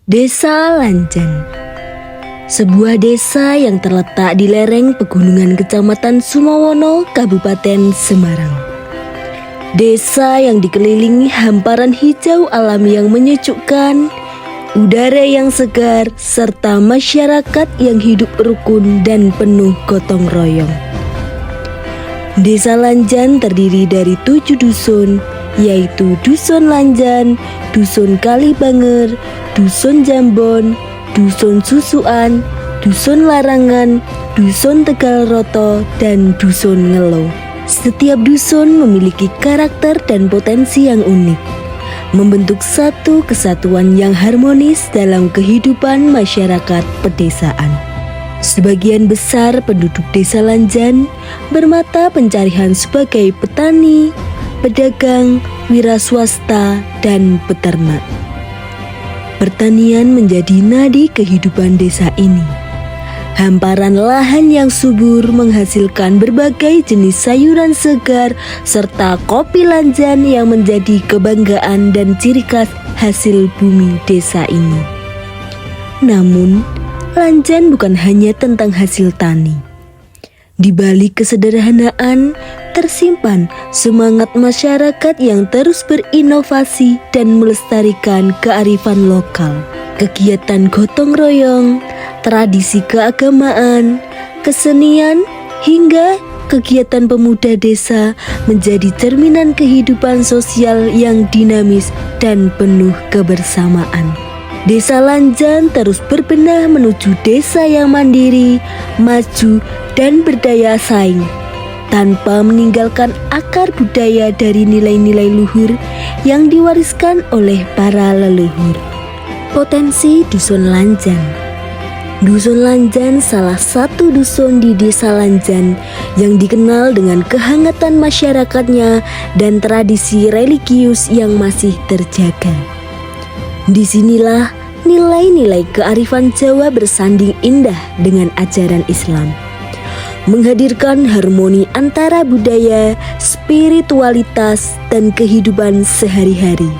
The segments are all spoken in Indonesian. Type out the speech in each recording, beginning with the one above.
Desa Lanjan, sebuah desa yang terletak di lereng pegunungan Kecamatan Sumowono, Kabupaten Semarang. Desa yang dikelilingi hamparan hijau alam yang menyejukkan, udara yang segar, serta masyarakat yang hidup rukun dan penuh gotong royong. Desa Lanjan terdiri dari 7 dusun, yaitu Dusun Lanjan, Dusun Kalibanger, Dusun Jambon, Dusun Susuan, Dusun Larangan, Dusun Tegalroto, dan Dusun Ngelo. Setiap dusun memiliki karakter dan potensi yang unik, membentuk satu kesatuan yang harmonis dalam kehidupan masyarakat pedesaan. Sebagian besar penduduk Desa Lanjan bermata pencarian sebagai petani, pedagang, wira swasta, dan peternak. Pertanian menjadi nadi kehidupan desa ini. Hamparan lahan yang subur menghasilkan berbagai jenis sayuran segar serta kopi Lanjan yang menjadi kebanggaan dan ciri khas hasil bumi desa ini. Namun, Lanjan bukan hanya tentang hasil tani. Di balik kesederhanaan, tersimpan semangat masyarakat yang terus berinovasi dan melestarikan kearifan lokal. Kegiatan gotong royong, tradisi keagamaan, kesenian, hingga kegiatan pemuda desa menjadi cerminan kehidupan sosial yang dinamis dan penuh kebersamaan. Desa Lanjan terus berbenah menuju desa yang mandiri, maju, dan berdaya saing, tanpa meninggalkan akar budaya dari nilai-nilai luhur yang diwariskan oleh para leluhur. Potensi Dusun Lanjan. Dusun Lanjan salah satu dusun di Desa Lanjan yang dikenal dengan kehangatan masyarakatnya dan tradisi religius yang masih terjaga. Disinilah nilai-nilai kearifan Jawa bersanding indah dengan ajaran Islam, menghadirkan harmoni antara budaya, spiritualitas, dan kehidupan sehari-hari.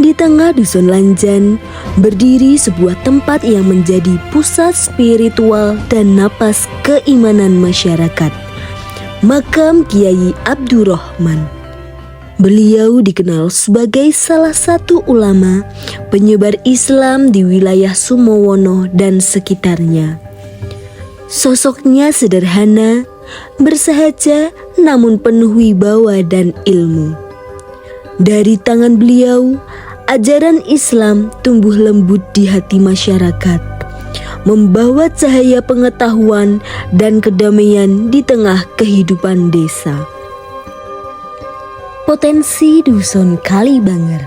Di tengah Dusun Lanjan berdiri sebuah tempat yang menjadi pusat spiritual dan napas keimanan masyarakat, Makam Kiai Abdurrahman. Beliau dikenal sebagai salah satu ulama penyebar Islam di wilayah Sumowono dan sekitarnya. Sosoknya sederhana, bersahaja, namun penuh wibawa dan ilmu. Dari tangan beliau, ajaran Islam tumbuh lembut di hati masyarakat, membawa cahaya pengetahuan dan kedamaian di tengah kehidupan desa. Potensi Dusun Kalibanger.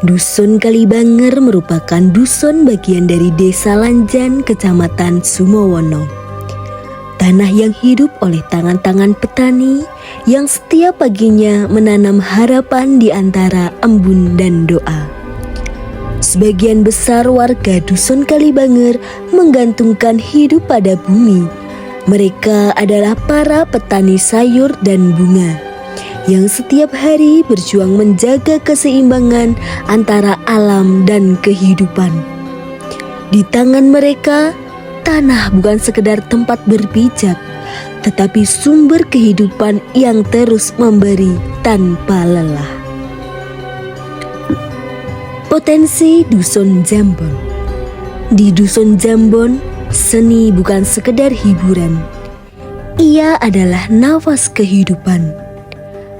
Dusun Kalibanger merupakan dusun bagian dari Desa Lanjan, Kecamatan Sumowono. Tanah yang hidup oleh tangan-tangan petani yang setiap paginya menanam harapan di antara embun dan doa. Sebagian besar warga Dusun Kalibanger menggantungkan hidup pada bumi. Mereka adalah para petani sayur dan bunga yang setiap hari berjuang menjaga keseimbangan antara alam dan kehidupan. Di tangan mereka, tanah bukan sekedar tempat berpijak, tetapi sumber kehidupan yang terus memberi tanpa lelah. Potensi Dusun Jambon. Di Dusun Jambon, seni bukan sekedar hiburan. Ia adalah nafas kehidupan.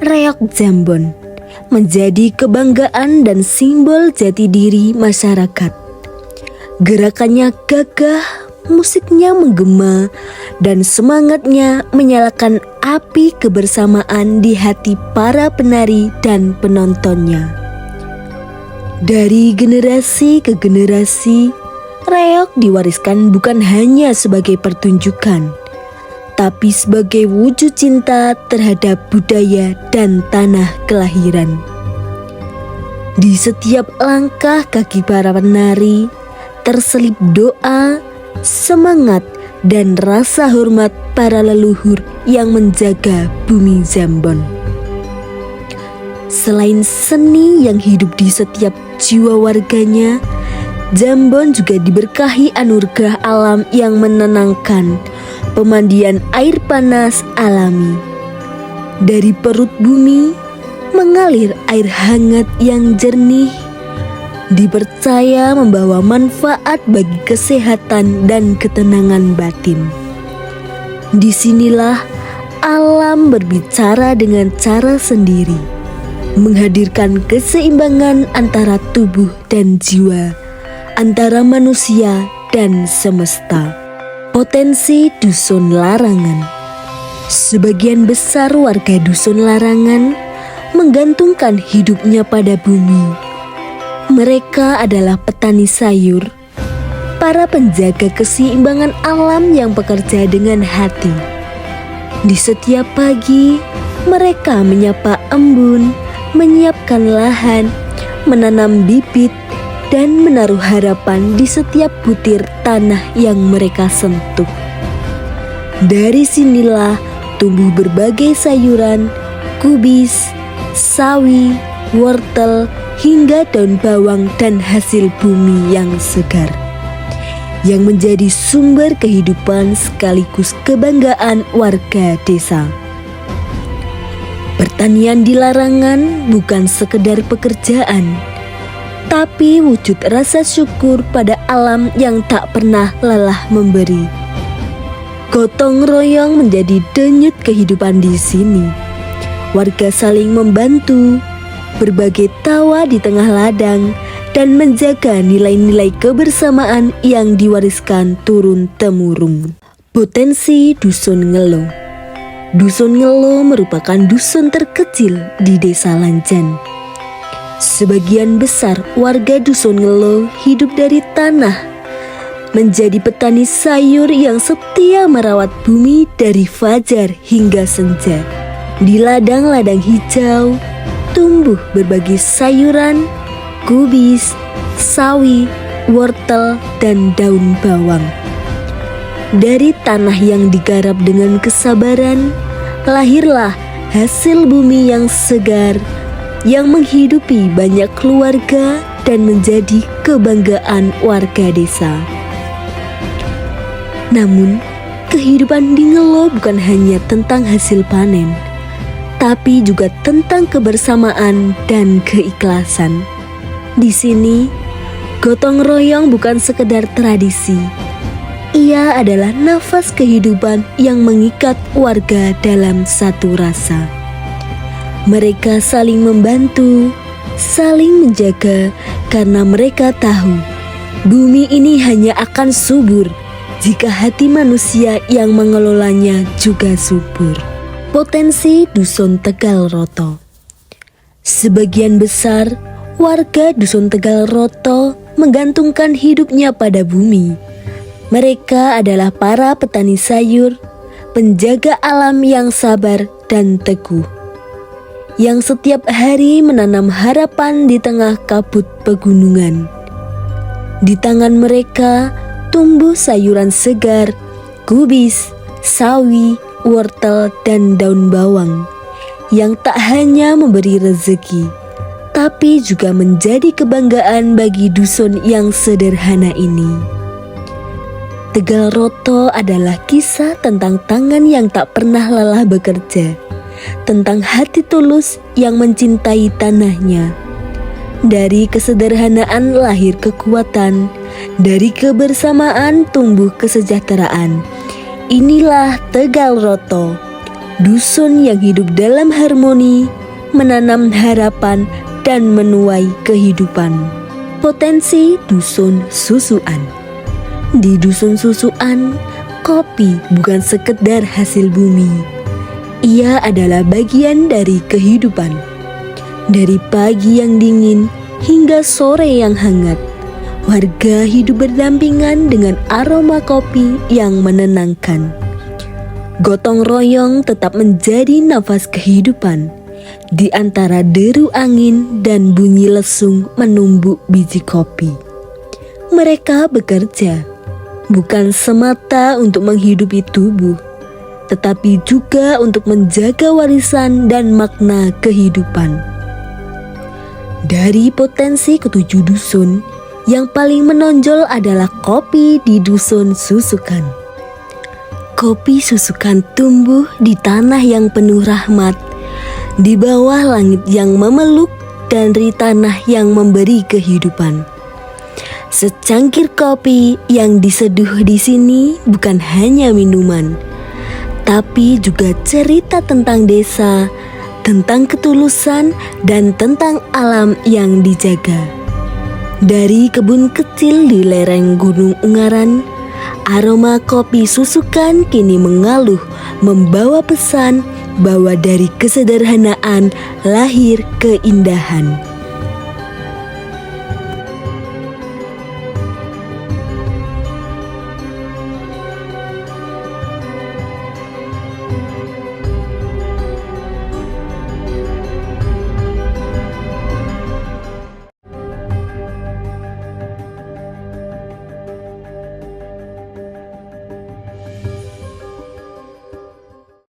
Reok Jambon menjadi kebanggaan dan simbol jati diri masyarakat. Gerakannya gagah, musiknya menggema, dan semangatnya menyalakan api kebersamaan di hati para penari dan penontonnya. Dari generasi ke generasi, reok diwariskan bukan hanya sebagai pertunjukan, tapi sebagai wujud cinta terhadap budaya dan tanah kelahiran. Di setiap langkah kaki para penari terselip doa, semangat, dan rasa hormat para leluhur yang menjaga bumi Jambon. Selain seni yang hidup di setiap jiwa warganya, Jambon juga diberkahi anugerah alam yang menenangkan, pemandian air panas alami. Dari perut bumi mengalir air hangat yang jernih, dipercaya membawa manfaat bagi kesehatan dan ketenangan batin. Disinilah alam berbicara dengan cara sendiri, menghadirkan keseimbangan antara tubuh dan jiwa, antara manusia dan semesta. Potensi dusun larangan. Sebagian besar warga dusun larangan menggantungkan hidupnya pada bumi. Mereka adalah petani sayur, para penjaga keseimbangan alam yang bekerja dengan hati. Di setiap pagi, mereka menyapa embun, menyiapkan lahan, menanam bibit, dan menaruh harapan di setiap butir tanah yang mereka sentuh. Dari sinilah tumbuh berbagai sayuran, kubis, sawi, wortel, hingga daun bawang dan hasil bumi yang segar, yang menjadi sumber kehidupan sekaligus kebanggaan warga desa. Pertanian di larangan bukan sekedar pekerjaan, tapi wujud rasa syukur pada alam yang tak pernah lelah memberi. Gotong royong menjadi denyut kehidupan di sini. Warga saling membantu, berbagai tawa di tengah ladang, dan menjaga nilai-nilai kebersamaan yang diwariskan turun-temurun. Potensi Dusun Ngelo. Dusun Ngelo merupakan dusun terkecil di Desa Lanjan. Sebagian besar warga Dusun Ngelo hidup dari tanah, menjadi petani sayur yang setia merawat bumi dari fajar hingga senja. Di ladang-ladang hijau tumbuh berbagai sayuran, kubis, sawi, wortel, dan daun bawang. Dari tanah yang digarap dengan kesabaran, lahirlah hasil bumi yang segar, yang menghidupi banyak keluarga dan menjadi kebanggaan warga desa. Namun, kehidupan di Ngelo bukan hanya tentang hasil panen, tapi juga tentang kebersamaan dan keikhlasan. Di sini, gotong royong bukan sekedar tradisi. Ia adalah nafas kehidupan yang mengikat warga dalam satu rasa. Mereka saling membantu, saling menjaga, karena mereka tahu bumi ini hanya akan subur jika hati manusia yang mengelolanya juga subur. Potensi Dusun Tegal Roto. Sebagian besar warga Dusun Tegal Roto menggantungkan hidupnya pada bumi. Mereka adalah para petani sayur, penjaga alam yang sabar dan teguh, yang setiap hari menanam harapan di tengah kabut pegunungan. Di tangan mereka tumbuh sayuran segar, kubis, sawi, wortel, dan daun bawang, yang tak hanya memberi rezeki, tapi juga menjadi kebanggaan bagi dusun yang sederhana ini. Tegal Roto adalah kisah tentang tangan yang tak pernah lelah bekerja, tentang hati tulus yang mencintai tanahnya. Dari kesederhanaan lahir kekuatan, dari kebersamaan tumbuh kesejahteraan. Inilah Tegal Roto, dusun yang hidup dalam harmoni, menanam harapan dan menuai kehidupan. Potensi Dusun Susuan. Di Dusun Susuan, kopi bukan sekedar hasil bumi. Ia adalah bagian dari kehidupan. Dari pagi yang dingin hingga sore yang hangat, warga hidup berdampingan dengan aroma kopi yang menenangkan. Gotong royong tetap menjadi nafas kehidupan di antara deru angin dan bunyi lesung menumbuk biji kopi. Mereka bekerja bukan semata untuk menghidupi tubuh, tetapi juga untuk menjaga warisan dan makna kehidupan. Dari potensi ketujuh dusun yang paling menonjol adalah kopi di Dusun Susukan. Kopi Susukan tumbuh di tanah yang penuh rahmat, di bawah langit yang memeluk dan di tanah yang memberi kehidupan. Secangkir kopi yang diseduh di sini bukan hanya minuman, tapi juga cerita tentang desa, tentang ketulusan, dan tentang alam yang dijaga. Dari kebun kecil di lereng Gunung Ungaran, aroma kopi Susukan kini mengaluh, membawa pesan bahwa dari kesederhanaan lahir keindahan.